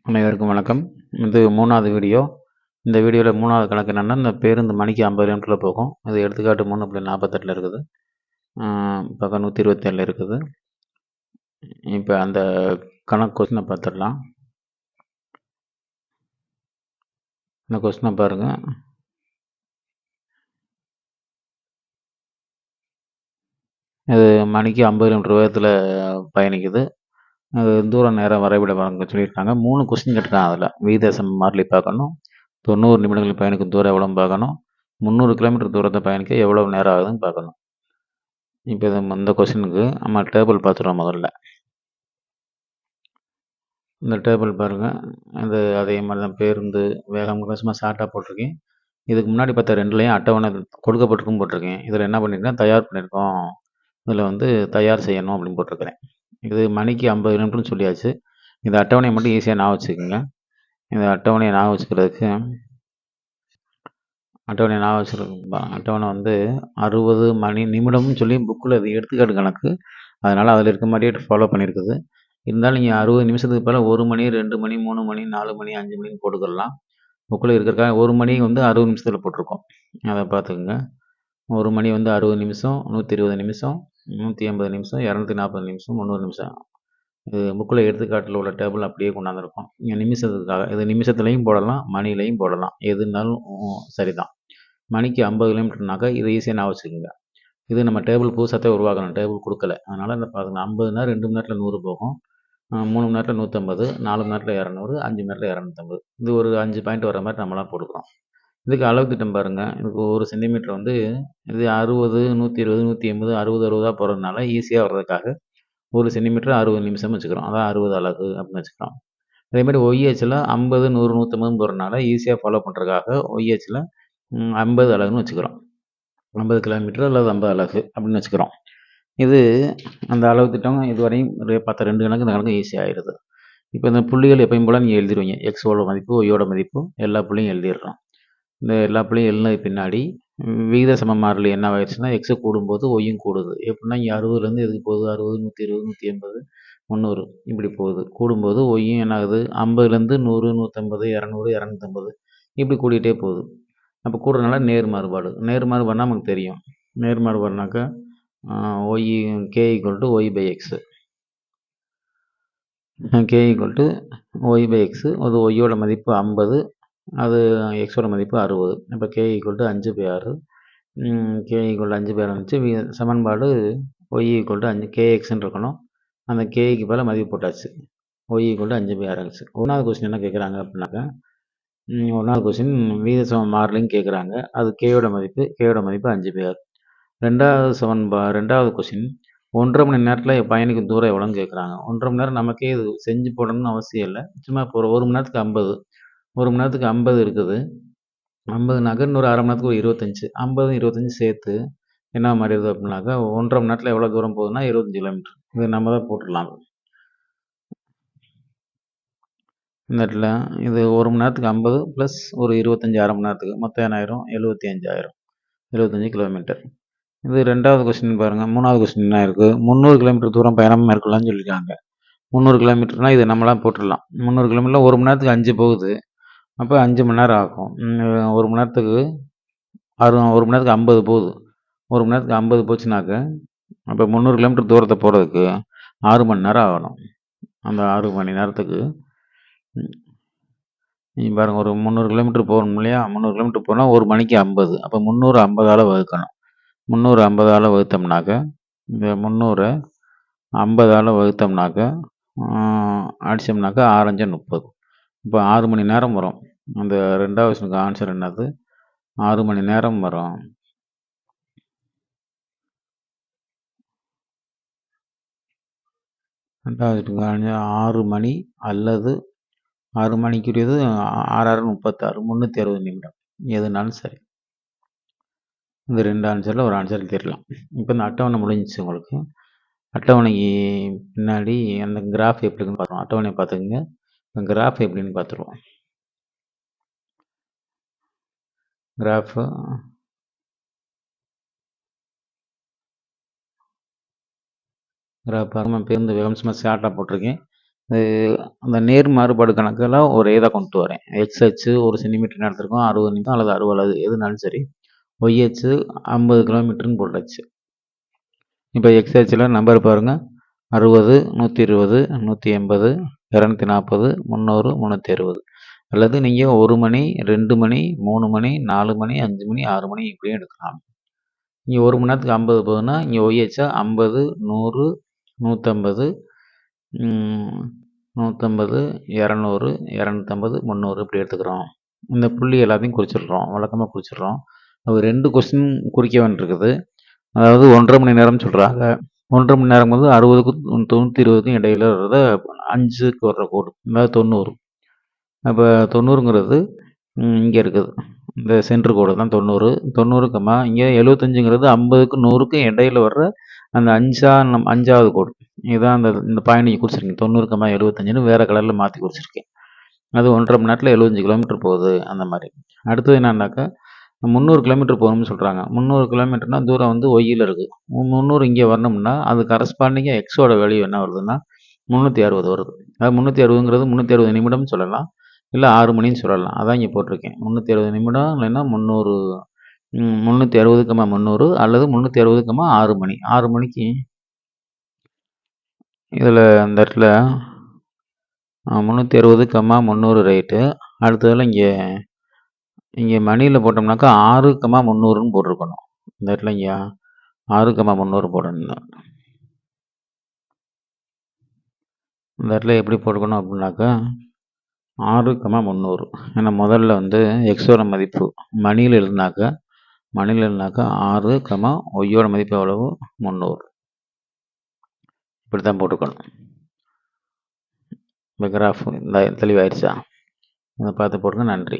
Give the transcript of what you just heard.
அனைவருக்கும் வணக்கம். இது 3வது வீடியோ. இந்த வீடியோவில் 3வது கணக்கு என்னென்னா, இந்த பேருந்து மணிக்கு 50 கிலோமீட்டரில் போகும். இது எடுத்துக்காட்டு 3.48 இருக்குது. பக்கம் 127 இருக்குது. இப்போ அந்த கணக்கு கொஸ்டினை பார்த்துடலாம். இந்த கொஸ்டினை பாருங்கள். இது மணிக்கு 50 கிலோமீட்டர் வேகத்தில் பயணிக்குது. அது தூரம் நேரம் வரைபட வழங்க சொல்லியிருக்காங்க. 3 கொஸ்டின் கேட்டிருக்காங்க. அதில் விகிதசம மாறிலி பார்க்கணும், 90 நிமிடங்கள் பயணிக்கும் தூரம் எவ்வளோன்னு பார்க்கணும், 300 கிலோமீட்டர் தூரத்தை பயணிக்க எவ்வளோ நேரம் ஆகுதுன்னு பார்க்கணும். இப்போ இந்த கொஸ்டினுக்கு நம்ம டேபிள் பார்த்துருவோம். முதல்ல இந்த டேபிள் பாருங்கள். இது அதே மாதிரி தான் பேருந்து வேகம் சும்மா ஷார்ட்டாக போட்டிருக்கேன். இதுக்கு முன்னாடி பார்த்த 2லையும் அட்டவணை கொடுக்கப்பட்டிருக்கும் போட்டிருக்கேன். இதில் என்ன பண்ணியிருக்கேன், தயார் பண்ணியிருக்கோம். இதில் வந்து தயார் செய்யணும் அப்படின்னு போட்டிருக்கிறேன். இது மணிக்கு 50 கிலோமீட்டர்னு சொல்லியாச்சு. இந்த அட்டவணையை மட்டும் ஈஸியாக ஞாபகம் வச்சுக்கோங்க. இந்த அட்டவணையை ஞாபகம் வச்சுக்கிறதுக்கு அட்டவணை வந்து 60 மணி நிமிடம்னு சொல்லி புக்கில் அது எடுத்துக்காட்டு கணக்கு. அதனால் அதில் இருக்க மாதிரியே ஃபாலோ பண்ணியிருக்குது. இருந்தாலும் நீங்கள் 60 நிமிஷத்துக்கு பதிலாக 1 மணி, 2 மணி, 3 மணி, 4 மணி, 5 மணின்னு போட்டுக்கலாம். புக்கில் இருக்கிறக்காக 1 மணி வந்து 60 நிமிஷத்தில் போட்டிருக்கோம். அதை பார்த்துக்குங்க. 1 மணி வந்து 60 நிமிஷம், 120 நிமிஷம், 180 நிமிஷம், 240 நிமிஷம், 300 நிமிஷம். இது புக்கில் எடுத்துக்காட்டில் உள்ள டேபிள் அப்படியே கொண்டாந்துருக்கோம். நிமிஷத்துக்காக இது நிமிஷத்துலையும் போடலாம், மணிலையும் போடலாம். எது இருந்தாலும் சரிதான். மணிக்கு 50 கிலோமீட்டர்னாக்கா இதை ஈஸியாக ஞாபகம் வச்சுக்கோங்க. இது நம்ம டேபிள் புதுசாக உருவாக்கணும். டேபிள் கொடுக்கல. அதனால் இந்த பாருங்க, 50னா 2 மணி நேரத்தில் 100 போகும், 3 மணி நேரத்தில் 150, 4 மணி நேரத்தில் 200, 5 மணி நேரத்தில் 250. இது ஒரு 5 பாயிண்ட் வர மாதிரி நம்மளாம் போட்டுக்கிறோம். இதுக்கு அளவு திட்டம் பாருங்கள். இதுக்கு 1 சென்டிமீட்டர் வந்து இது 60, 120, 180, 60, 60 போகிறதுனால ஈஸியாக வர்றதுக்காக 1 சென்டிமீட்டர் 60 நிமிஷம் வச்சுக்கிறோம். அதான் 60 அலகு அப்படின்னு வச்சுக்கிறோம். அதேமாதிரி ஒய்ஹெச்சில் 50, 100, 150 போகிறதுனால ஈஸியாக ஃபாலோ பண்ணுறதுக்காக ஒய்ஹெச்சில் 50 அலகுன்னு வச்சுக்கிறோம். 50 கிலோமீட்டர் அல்லது 50 அலகு அப்படின்னு வச்சுக்கிறோம். இது அந்த அளவு திட்டம் இதுவரையும் பார்த்த 2 கணக்கு இந்த கணக்கு ஈஸியாக ஆயிடுது. இப்போ இந்த புள்ளிகள் எப்பயும் போல் நீங்கள் எழுதிடுவீங்க. எக்ஸோட மதிப்பு, ஒய்யோட மதிப்பு எல்லா புள்ளியும் எழுதிடுறோம். இந்த எல்லா புள்ளியும் எழுதினதுக்கு பின்னாடி விகித சம மாறிலி என்ன ஆயிடுச்சுன்னா, எக்ஸு கூடும்போது ஒய்யும் கூடுது. எப்படின்னா இங்கே 60லேருந்து எதுக்கு போகுது, 60, 120, 180, 300 இப்படி போகுது. கூடும்போது ஒய்யும் என்ன ஆகுது, 50லேருந்து 100, 150, 200, 250 இப்படி கூட்டிகிட்டே போகுது. அப்போ கூடுறதுனால நேர்மாறுபாடு. நேர்மாறுபாடுனா நமக்கு தெரியும். நேர்மாறுபாடுனாக்கா Y K equal to Y by X. K equal to Y by X. அது ஒய்யோட மதிப்பு 50, அது எக்ஸோட மதிப்பு 60. இப்போ K equal to 5/6. K equal to 5/6 இருந்துச்சு. சமன்பாடு ஒய் ஈக்குவல் டு 5 கேஎக்ஸ்ன்னு இருக்கணும். அந்த கேக்கு பதிலாக மதிப்பு போட்டாச்சு. ஒய் ஈக்குவல் டு 5/6 இருந்துச்சு. 1வது கொஸ்டின் என்ன கேட்குறாங்க அப்படின்னாக்கா, 1வது கொஸ்டின் விகித சம மாறிலின்னு கேட்குறாங்க. அது கேயோட மதிப்பு 5/6. 2வது கொஸ்டின் 1.5 மணி நேரத்தில் பயணிக்கும் தூரம் எவ்வளோன்னு கேட்குறாங்க. 1.5 மணி நேரம் நமக்கே இது செஞ்சு போடணும்னு அவசியம் இல்லை. சும்மா இப்போ ஒரு மணி நேரத்துக்கு 50, 1 மணி நேரத்துக்கு 50 இருக்குது. 50னாக்க இன்னொரு அரை மணி நேரத்துக்கு ஒரு 25, 50, 25 சேர்த்து என்ன மாறிடுது அப்படின்னாக்கா 1.5 மணி நேரத்தில் எவ்வளோ தூரம் போகுதுன்னா 25 கிலோமீட்டர். இது நம்ம தான் போட்டுடலாம். இந்த இடத்துல இது 1 மணி நேரத்துக்கு 50 ப்ளஸ் ஒரு 25 அரை மணி நேரத்துக்கு மொத்தம் என்ன ஆயிரும், 75 கிலோமீட்டர். இது 2வது கொஸ்டின் பாருங்கள். 3வது கொஸ்டின் என்ன இருக்குது, 300 கிலோமீட்டர் தூரம் பயணம் மேற்கொள்ளலாம்னு சொல்லியிருக்காங்க. 300 கிலோமீட்டர்னா இது நம்மளாம் போட்டுடலாம். 300 கிலோமீட்டரில் 1 மணி நேரத்துக்கு 5 போகுது. அப்போ 5 மணி நேரம் ஆகும். 1 மணி நேரத்துக்கு 1 மணி நேரத்துக்கு 50 போகுது. 1 மணி நேரத்துக்கு 50 போச்சுனாக்க அப்போ 300 கிலோமீட்டர் தூரத்தை போகிறதுக்கு 6 மணி நேரம் ஆகணும். அந்த 6 மணி நேரத்துக்கு நீங்கள் பாருங்கள், ஒரு 300 கிலோமீட்டர் போகணும் இல்லையா. 300 கிலோமீட்டர் போனால் 1 மணிக்கு 50. அப்போ 300 50ஆல் வகுக்கணும். 300 50ஆல் வகுத்தோம்னாக்க, இந்த 300 50ஆல் வகுத்தோம்னாக்க அடித்தோம்னாக்கா 6 5 30. இப்போ 6 மணி நேரம் வரும். அந்த 2வது கொஸ்டினுக்கு ஆன்சர் என்னது, 6 மணி நேரம் வரும். ரெண்டாவது 6 மணி அல்லது 6 மணிக்குரியது 6 6 36, 360 நிமிடம். எதுனாலும் சரி. இந்த 2 ஆன்சரில் ஒரு ஆன்சர் எழுதிடலாம். இப்போ இந்த அட்டவணை முடிஞ்சிச்சு உங்களுக்கு. அட்டவணைக்கு பின்னாடி அந்த கிராஃப் எப்படி இருக்குன்னு பார்த்துருவோம். அட்டவணையை பார்த்துக்குங்க. கிராஃப் எப்படின்னு பார்த்துருவோம். கிராஃபு பாருங்கள், பேருந்து வேகம் சும்மா ஷார்ட்டாக போட்டிருக்கேன். அது அந்த நேர் மாறுபாடு கணக்கெல்லாம் ஒரே இதாக கொண்டு வரேன். எக்ஸ் அச்சு 1 சென்டிமீட்டர்னு எடுத்திருக்கோம். 60 நிமிஷம் அல்லது 60 எதுனாலும் சரி. ஒய் அச்சு 50 கிலோமீட்டர்னு போட்டாச்சு. இப்போ எக்ஸ் அச்சில் நம்பர் பாருங்கள். 60, 120, 180, 240, 300, 360. அல்லது நீங்கள் 1 மணி, 2 மணி, 3 மணி, 4 மணி, 5 மணி, 6 மணி இப்படியும் எடுக்கலாம். இங்கே 1 மணி நேரத்துக்கு 50 போகுதுன்னா இங்கே ஒய் அச்சா 50, 100, 150, 150, 200, 250, 300 இப்படி எடுத்துக்கிறோம். இந்த புள்ளி எல்லாத்தையும் குறிச்சிடுறோம். வழக்கமாக குறிச்சிடுறோம். அது 2 கொஸ்டின் குறிக்க வேண்டியிருக்குது. அதாவது 1½ மணி நேரம் சொல்கிறாங்க. 1½ மணி நேரம் வந்து 60க்கும் 920க்கும் இடையில வர்றத 5க்கு வர்ற கோடு, அதாவது 90. அப்போ 90ங்கிறது இங்கே இருக்குது. இந்த சென்ட்ரு கோடு தான் 90. 90, இங்கே 75ங்கிறது 50க்கும் 100க்கும் இடையில வர்ற அந்த 5வது கோடு. இதுதான் இந்த பாயிண்ட் நீங்கள் குறிச்சிருக்கீங்க. 90, 75ன்னு வேறு கலரில் மாற்றி குறிச்சிருக்கேன். அது 1½ மணி நேரத்தில் 75 கிலோமீட்டர் போகுது அந்த மாதிரி. அடுத்தது என்னன்னாக்கா 300 கிலோமீட்டர் போகணும்னு சொல்கிறாங்க. 300 கிலோமீட்டர்னா தூரம் வந்து ஒய்யில் இருக்குது. 300 இங்கே வரணும்னா அது கரஸ்பாண்டிங்காக எக்ஸோட வேல்யூ என்ன வருதுன்னா 360 வருது. அதாவது 360ங்கிறது 360 நிமிடம் சொல்லலாம், இல்லை 6 மணின்னு சொல்லலாம். அதான் இங்கே போட்டிருக்கேன். 360 நிமிடம் இல்லைன்னா 300, 360, 300 அல்லது 360, 6 மணி. 6 மணிக்கு இதில் இந்த இடத்துல 360, 300 ரைட்டு. அடுத்ததில் இங்கே மணியில் போட்டோம்னாக்கா 6, 300ன்னு போட்டிருக்கணும். இந்த இடத்துல இங்கே 6, 300 போடணும். இந்த இடத்துல எப்படி போட்டுக்கணும் அப்படின்னாக்கா 6, 300. ஏன்னா முதல்ல வந்து எக்ஸோட மதிப்பு மணியில் இருந்தாக்கா 6, ஒய்யோட மதிப்பு எவ்வளவு 300. இப்படி தான் போட்டுக்கணும். இந்த கிராஃப் இந்த தெளிவாயிடுச்சா? இதை பார்த்து போடுங்க. நன்றி.